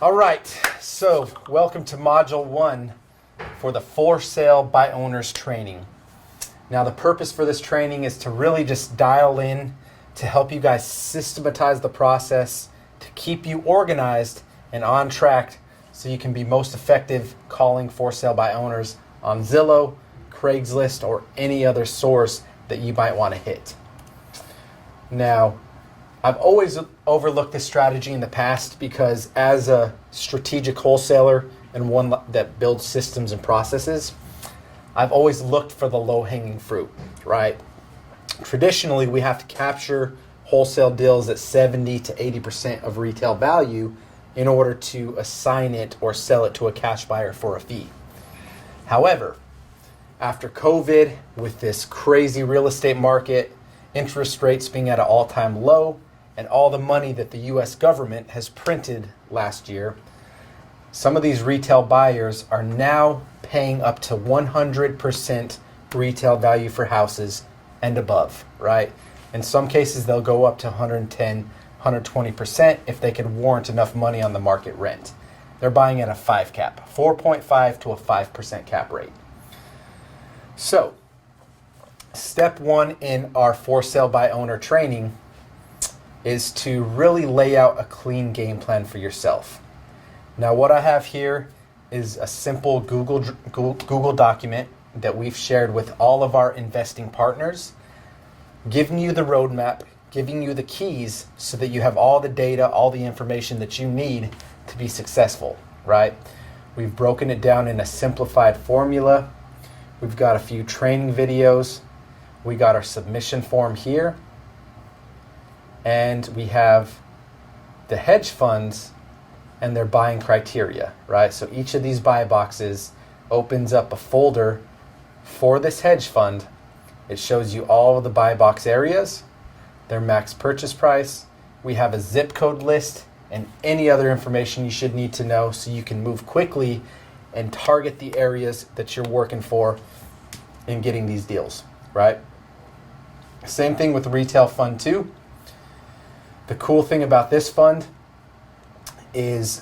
All right, so welcome to Module 1 for the For Sale by Owners training. Now the purpose for this training is to really just dial in to help you guys systematize the process, to keep you organized and on track so you can be most effective calling for sale by owners on Zillow, Craigslist, or any other source that you might want to hit. Now, I've always overlooked this strategy in the past because as a strategic wholesaler and one that builds systems and processes, I've always looked for the low-hanging fruit, right? Traditionally, we have to capture wholesale deals at 70 to 80% of retail value in order to assign it or sell it to a cash buyer for a fee. However, after COVID, with this crazy real estate market, interest rates being at an all-time low, and all the money that the U.S. government has printed last year, some of these retail buyers are now paying up to 100% retail value for houses and above, right? In some cases, they'll go up to 110, 120% if they can warrant enough money on the market rent. They're buying at a 5 cap, 4.5 to a 5% cap rate. So, step one in our For Sale by Owner training is to really lay out a clean game plan for yourself. Now what I have here is a simple Google document that we've shared with all of our investing partners, giving you the roadmap, giving you the keys so that you have all the data, all the information that you need to be successful, right? We've broken it down in a simplified formula. We've got a few training videos. We got our submission form here. And we have the hedge funds and their buying criteria, right? So each of these buy boxes opens up a folder for this hedge fund. It shows you all of the buy box areas, their max purchase price. We have a zip code list and any other information you should need to know so you can move quickly and target the areas that you're working for in getting these deals, right? Same thing with the retail fund too. The cool thing about this fund is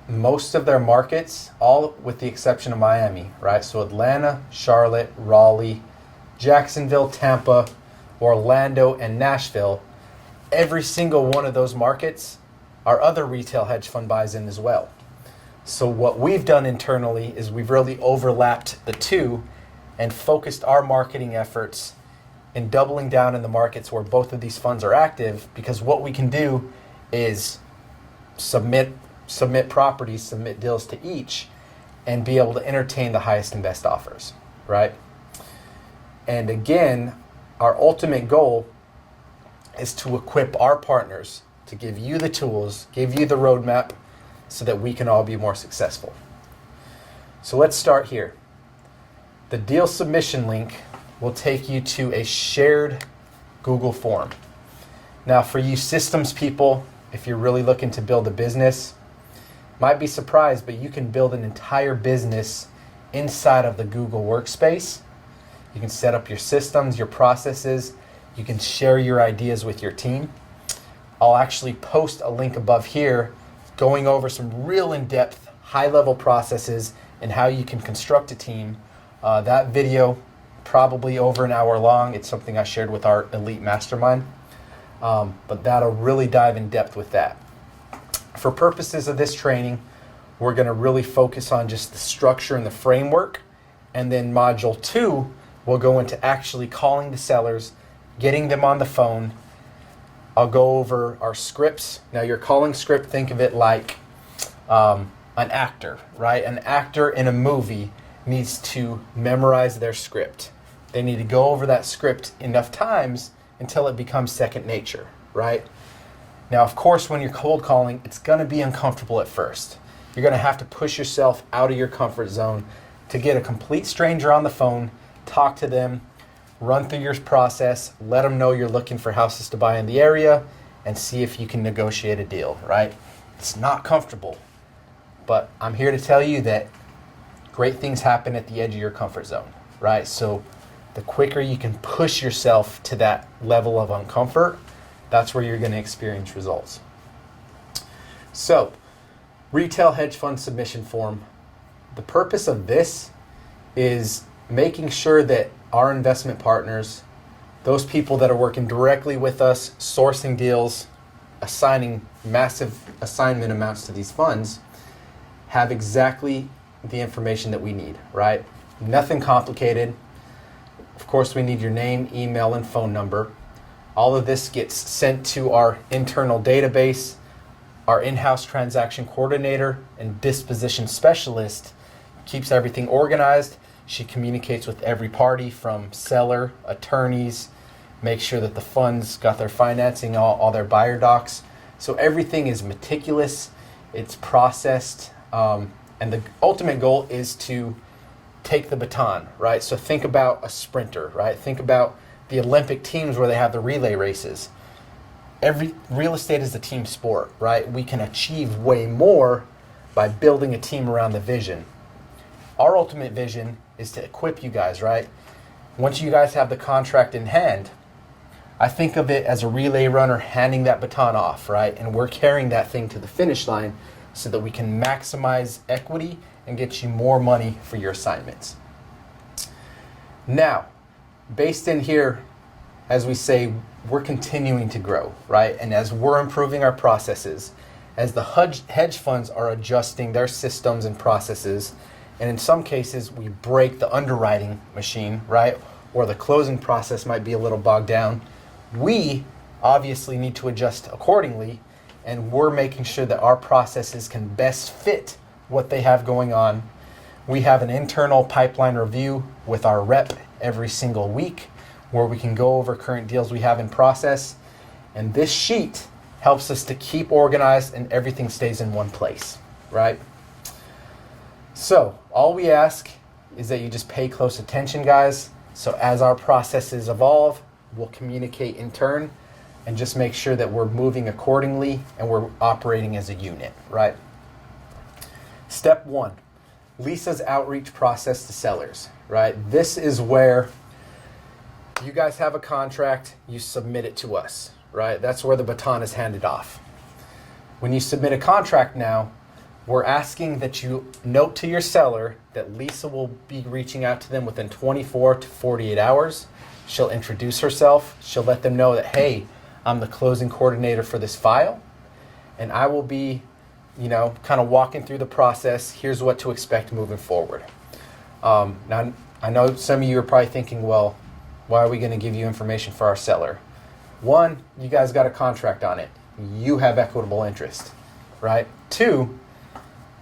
most of their markets, all with the exception of Miami, right? So Atlanta, Charlotte, Raleigh, Jacksonville, Tampa, Orlando, and Nashville, every single one of those markets are other retail hedge fund buys in as well. So what we've done internally is we've really overlapped the two and focused our marketing efforts in doubling down in the markets where both of these funds are active, because what we can do is submit properties, submit deals to each, and be able to entertain the highest and best offers, right? And again, our ultimate goal is to equip our partners to give you the tools, give you the roadmap, so that we can all be more successful. So let's start here. The deal submission link will take you to a shared Google form. Now for you systems people, if you're really looking to build a business, might be surprised, but you can build an entire business inside of the Google workspace. You can set up your systems, your processes. You can share your ideas with your team. I'll actually post a link above here going over some real in-depth, high-level processes and how you can construct a team. That video, probably over an hour long. It's something I shared with our elite mastermind. But that'll really dive in depth with that. For purposes of this training, we're going to really focus on just the structure and the framework. And then module 2, we'll go into actually calling the sellers, getting them on the phone. I'll go over our scripts. Now your calling script, think of it like an actor, right? An actor in a movie needs to memorize their script. They need to go over that script enough times until it becomes second nature, right? Now, of course, when you're cold calling, it's going to be uncomfortable at first. You're going to have to push yourself out of your comfort zone to get a complete stranger on the phone, talk to them, run through your process, let them know you're looking for houses to buy in the area, and see if you can negotiate a deal, right? It's not comfortable, but I'm here to tell you that great things happen at the edge of your comfort zone, right? So the quicker you can push yourself to that level of uncomfort, that's where you're going to experience results. So Retail hedge fund submission form. The purpose of this is making sure that our investment partners, those people that are working directly with us, sourcing deals, assigning massive assignment amounts to these funds, have exactly the information that we need, right? Nothing complicated. Of course, we need your name, email, and phone number. All of this gets sent to our internal database. Our in-house transaction coordinator and disposition specialist keeps everything organized. She communicates with every party from seller, attorneys, make sure that the funds got their financing, all their buyer docs. So everything is meticulous, it's processed, and the ultimate goal is to take the baton, right? So think about a sprinter, right? Think about the Olympic teams where they have the relay races. Every real estate is a team sport, right? We can achieve way more by building a team around the vision. Our ultimate vision is to equip you guys, right? Once you guys have the contract in hand, I think of it as a relay runner handing that baton off, right? And we're carrying that thing to the finish line so that we can maximize equity and get you more money for your assignments. Now, based in here, as we say, we're continuing to grow, right? And as we're improving our processes, as the hedge funds are adjusting their systems and processes, and in some cases we break the underwriting machine, right? Or the closing process might be a little bogged down. We obviously need to adjust accordingly, and we're making sure that our processes can best fit what they have going on. We have an internal pipeline review with our rep every single week where we can go over current deals we have in process. And this sheet helps us to keep organized and everything stays in one place, right? So all we ask is that you just pay close attention, guys. So as our processes evolve, we'll communicate in turn and just make sure that we're moving accordingly and we're operating as a unit, right? Step 1, Lisa's outreach process to sellers, right? This is where you guys have a contract, you submit it to us, right? That's where the baton is handed off. When you submit a contract now, we're asking that you note to your seller that Lisa will be reaching out to them within 24 to 48 hours. She'll introduce herself. She'll let them know that, hey, I'm the closing coordinator for this file, and I will be, kind of walking through the process. Here's what to expect moving forward. Now, I know some of you are probably thinking, well, why are we going to give you information for our seller? One, you guys got a contract on it. You have equitable interest, right? Two,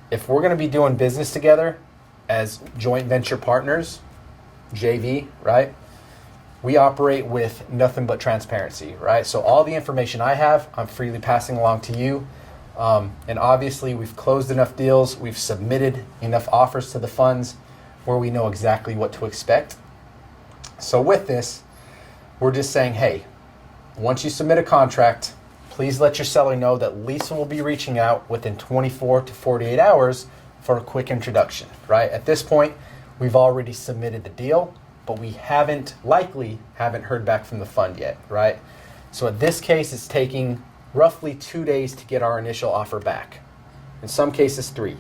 if we're going to be doing business together as joint venture partners, JV, right? We operate with nothing but transparency, right? So all the information I have, I'm freely passing along to you. And obviously we've closed enough deals, we've submitted enough offers to the funds where we know exactly what to expect. So with this, we're just saying, hey, once you submit a contract, please let your seller know that Lisa will be reaching out within 24 to 48 hours for a quick introduction, right? At this point, we've already submitted the deal, but we likely haven't heard back from the fund yet, right? So in this case, it's taking roughly 2 days to get our initial offer back. In some cases, 3.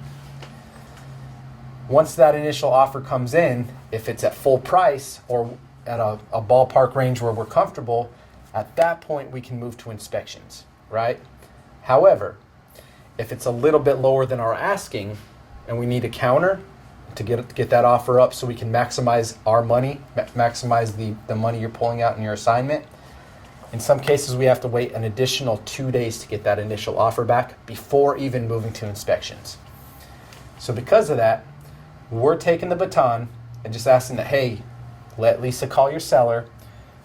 Once that initial offer comes in, if it's at full price or at a ballpark range where we're comfortable, at that point we can move to inspections, right? However, if it's a little bit lower than our asking and we need a counter to get that offer up so we can maximize our money, maximize the money you're pulling out in your assignment, in some cases we have to wait an additional 2 days to get that initial offer back before even moving to inspections. So because of that, we're taking the baton and just asking that, hey, let Lisa call your seller.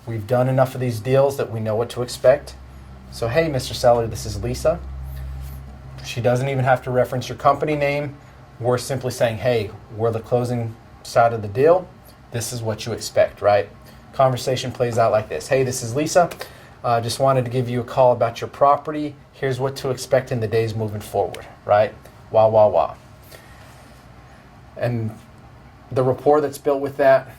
We've done enough of these deals that we know what to expect. So, hey, Mr. Seller, this is Lisa. She doesn't even have to reference your company name. We're simply saying, hey, we're the closing side of the deal. This is what you expect, right? Conversation plays out like this. Hey, this is Lisa. Just wanted to give you a call about your property. Here's what to expect in the days moving forward, right? Wah, wah, wah. And the rapport that's built with that,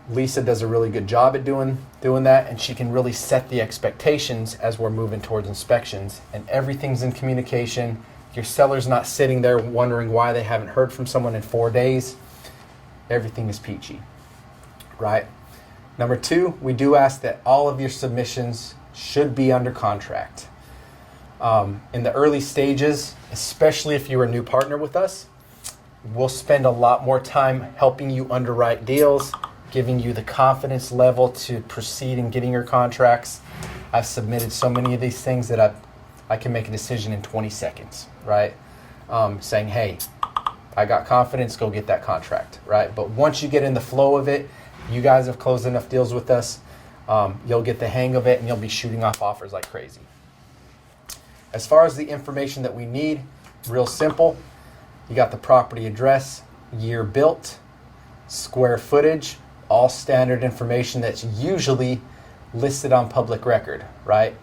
Lisa does a really good job at doing that, and she can really set the expectations as we're moving towards inspections, and everything's in communication Your seller's not sitting there wondering why they haven't heard from someone in 4 days. Everything is peachy, right? Number 2, we do ask that all of your submissions should be under contract. In the early stages, especially if you're a new partner with us, we'll spend a lot more time helping you underwrite deals, giving you the confidence level to proceed in getting your contracts. I've submitted so many of these things that I can make a decision in 20 seconds, right? Saying, hey, I got confidence, go get that contract, right? But once you get in the flow of it, you guys have closed enough deals with us, you'll get the hang of it and you'll be shooting off offers like crazy. As far as the information that we need, real simple. You got the property address, year built, square footage, all standard information that's usually listed on public record, right?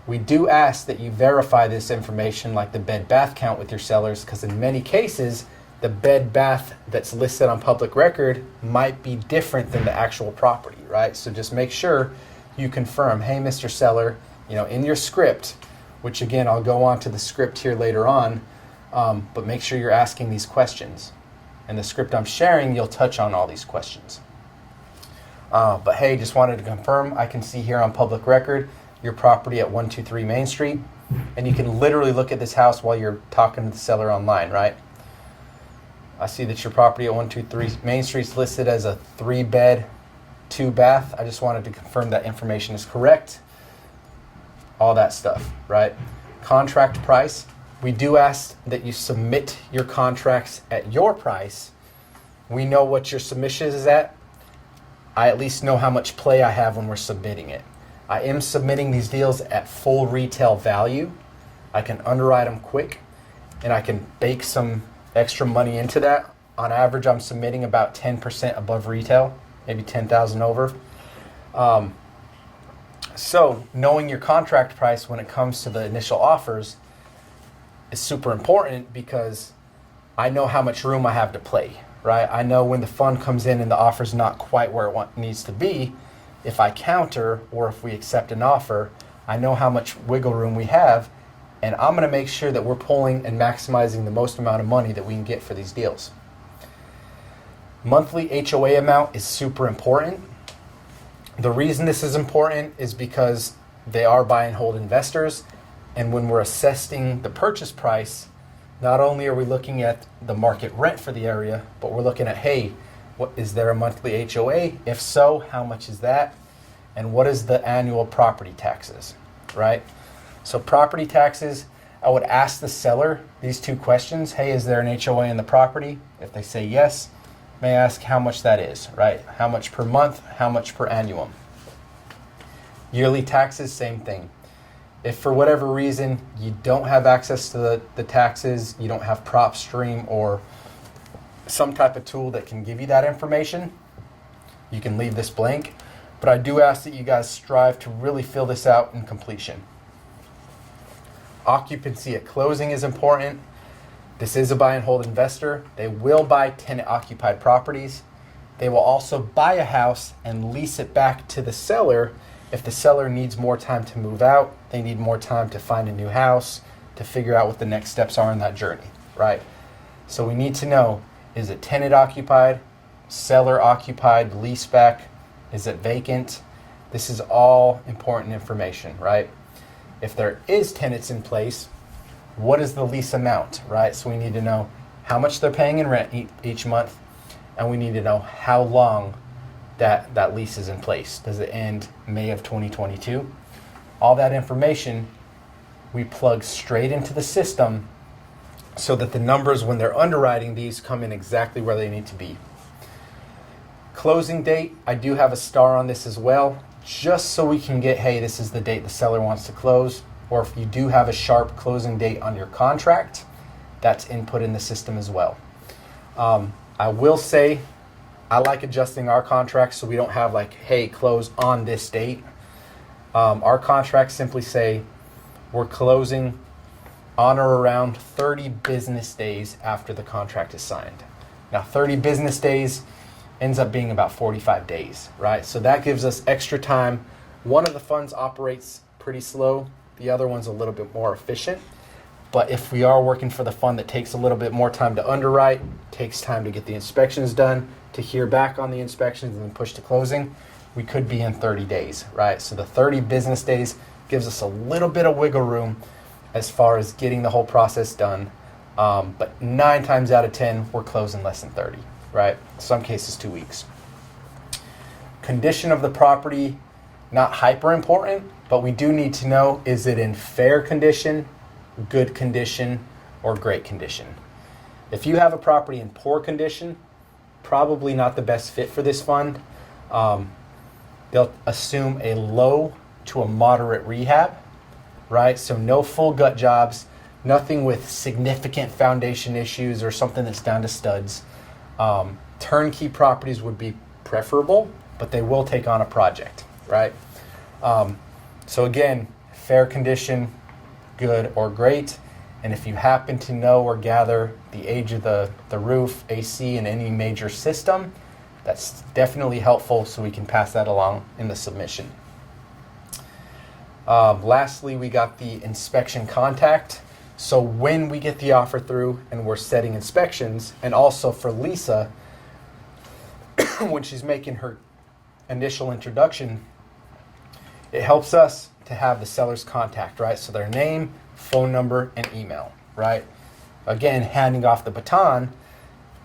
We do ask that you verify this information like the bed bath count with your sellers, because in many cases, the bed bath that's listed on public record might be different than the actual property, right? So just make sure you confirm, hey, Mr. Seller, in your script, which again, I'll go on to the script here later on, but make sure you're asking these questions. And the script I'm sharing, you'll touch on all these questions. But hey, just wanted to confirm, I can see here on public record, your property at 123 Main Street, and you can literally look at this house while you're talking to the seller online, right? I see that your property at 123 Main Street is listed as a 3-bed, 2-bath. I just wanted to confirm that information is correct. All that stuff, right? Contract price. We do ask that you submit your contracts at your price. We know what your submission is at. I at least know how much play I have when we're submitting it. I am submitting these deals at full retail value. I can underwrite them quick, and I can bake some extra money into that. On average, I'm submitting about 10% above retail, maybe 10,000 over. So knowing your contract price when it comes to the initial offers is super important, because I know how much room I have to play, right? I know when the fund comes in and the offer's not quite where it needs to be, if I counter or if we accept an offer, I know how much wiggle room we have, and I'm going to make sure that we're pulling and maximizing the most amount of money that we can get for these deals. Monthly HOA amount is super important. The reason this is important is because they are buy and hold investors, and when we're assessing the purchase price, not only are we looking at the market rent for the area, but we're looking at, hey, what is there a monthly HOA? If so, how much is that? And what is the annual property taxes, right? So property taxes, I would ask the seller these 2 questions. Hey, is there an HOA in the property? If they say yes, may I ask how much that is, right? How much per month, how much per annum? Yearly taxes, same thing. If for whatever reason you don't have access to the taxes, you don't have PropStream or some type of tool that can give you that information, you can leave this blank. But I do ask that you guys strive to really fill this out in completion. Occupancy at closing is important. This is a buy and hold investor. They will buy tenant occupied properties. They will also buy a house and lease it back to the seller if the seller needs more time to move out. They need more time to find a new house, to figure out what the next steps are in that journey, right? So we need to know, is it tenant occupied, seller occupied, lease back? Is it vacant? This is all important information, right? If there is tenants in place, what is the lease amount, right? So we need to know how much they're paying in rent each month, and we need to know how long that lease is in place. Does it end May of 2022? All that information we plug straight into the system so that the numbers when they're underwriting these come in exactly where they need to be. Closing date, I do have a star on this as well, just so we can get, hey, this is the date the seller wants to close. Or if you do have a sharp closing date on your contract, that's input in the system as well. I will say, I like adjusting our contracts so we don't have like, hey, close on this date. Our contracts simply say we're closing on or around 30 business days after the contract is signed. Now, 30 business days ends up being about 45 days, right? So that gives us extra time. One of the funds operates pretty slow. The other one's a little bit more efficient. But if we are working for the fund that takes a little bit more time to underwrite, takes time to get the inspections done, to hear back on the inspections and then push to closing, we could be in 30 days, right? So the 30 business days gives us a little bit of wiggle room as far as getting the whole process done. But 9 times out of 10, we're closing less than 30, right? Some cases 2 weeks. Condition of the property, not hyper important, but we do need to know, is it in fair condition, good condition, or great condition? If you have a property in poor condition, probably not the best fit for this fund. They'll assume a low to a moderate rehab, right? So no full gut jobs, nothing with significant foundation issues or something that's down to studs. Turnkey properties would be preferable, but they will take on a project, right? So again, fair condition, good or great. And if you happen to know or gather the age of the roof, AC, and any major system, that's definitely helpful, so we can pass that along in the submission. Lastly, we got the inspection contact. So when we get the offer through and we're setting inspections, and also for Lisa, when she's making her initial introduction, it helps us to have the seller's contact, right? So their name, phone number, and email, right? Again, handing off the baton,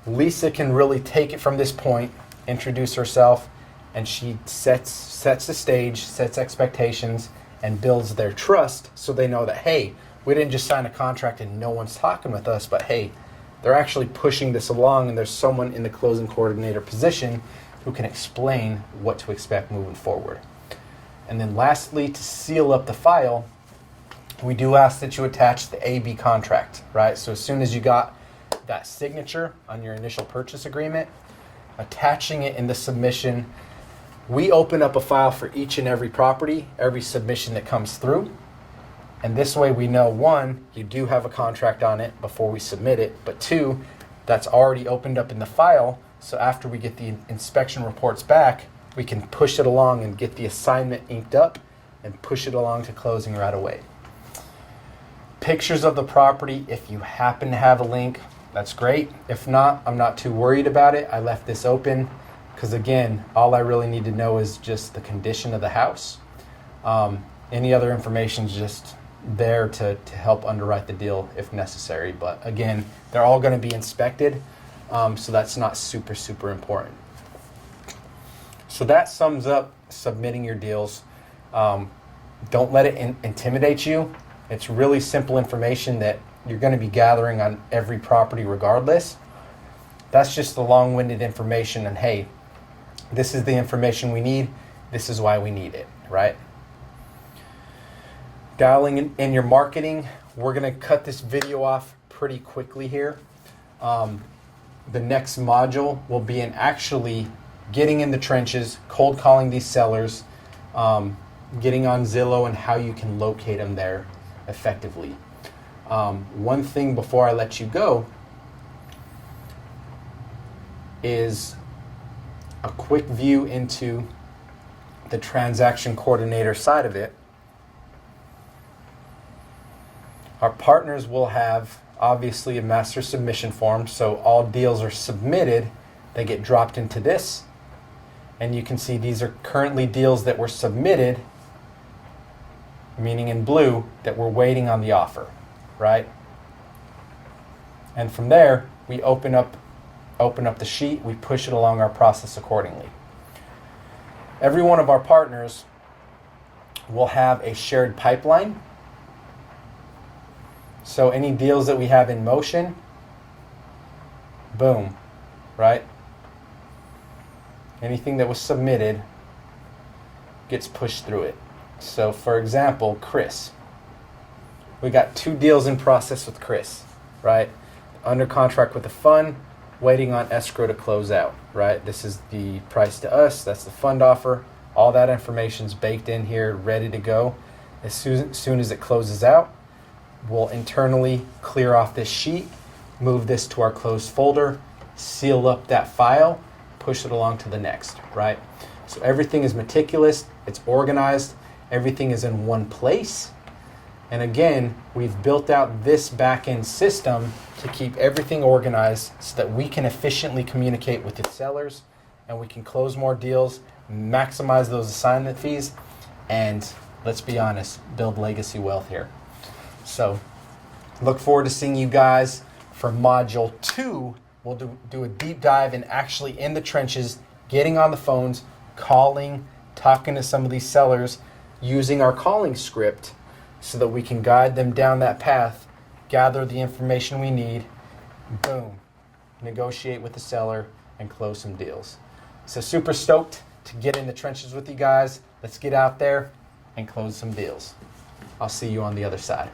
Lisa can really take it from this point, introduce herself, and she sets the stage, sets expectations, and builds their trust, so they know that, hey, we didn't just sign a contract and no one's talking with us, but hey, they're actually pushing this along, and there's someone in the closing coordinator position who can explain what to expect moving forward. And then lastly, to seal up the file, we do ask that you attach the AB contract, right? So as soon as you got that signature on your initial purchase agreement, attaching it in the submission, we open up a file for each and every property, every submission that comes through. And this way we know, 1, you do have a contract on it before we submit it, but 2, that's already opened up in the file. So after we get the inspection reports back, we can push it along and get the assignment inked up and push it along to closing right away. Pictures of the property, if you happen to have a link, that's great. If not, I'm not too worried about it. I left this open because, again, all I really need to know is just the condition of the house. Any other information is just there to help underwrite the deal if necessary. But again, they're all going to be inspected, so that's not super, super important. So that sums up submitting your deals. Don't let it intimidate you. It's really simple information that you're going to be gathering on every property regardless. That's just the long-winded information, and hey, this is the information we need. This is why we need it, right? Dialing in your marketing, we're going to cut this video off pretty quickly here. The next module will be in actually getting in the trenches, cold calling these sellers, getting on Zillow, and how you can locate them there effectively. One thing before I let you go is a quick view into the transaction coordinator side of it. Our partners will have obviously a master submission form, so all deals are submitted, they get dropped into this, and you can see these are currently deals that were submitted, meaning in blue, that we're waiting on the offer, right? And from there, we open up the sheet, we push it along our process accordingly. Every one of our partners will have a shared pipeline. So any deals that we have in motion, boom, right? Anything that was submitted gets pushed through it. So for example, Chris. We got 2 deals in process with Chris, right? Under contract with the fund, waiting on escrow to close out, right? This is the price to us, that's the fund offer. All that information's baked in here, ready to go. As soon as it closes out, we'll internally clear off this sheet, move this to our closed folder, seal up that file, push it along to the next, right? So everything is meticulous, it's organized, everything is in one place. And again, we've built out this back-end system to keep everything organized so that we can efficiently communicate with the sellers and we can close more deals, maximize those assignment fees, and let's be honest, build legacy wealth here. So look forward to seeing you guys for Module 2. We'll do a deep dive and actually in the trenches, getting on the phones, calling, talking to some of these sellers, using our calling script so that we can guide them down that path, gather the information we need, boom, negotiate with the seller, and close some deals. So super stoked to get in the trenches with you guys. Let's get out there and close some deals. I'll see you on the other side.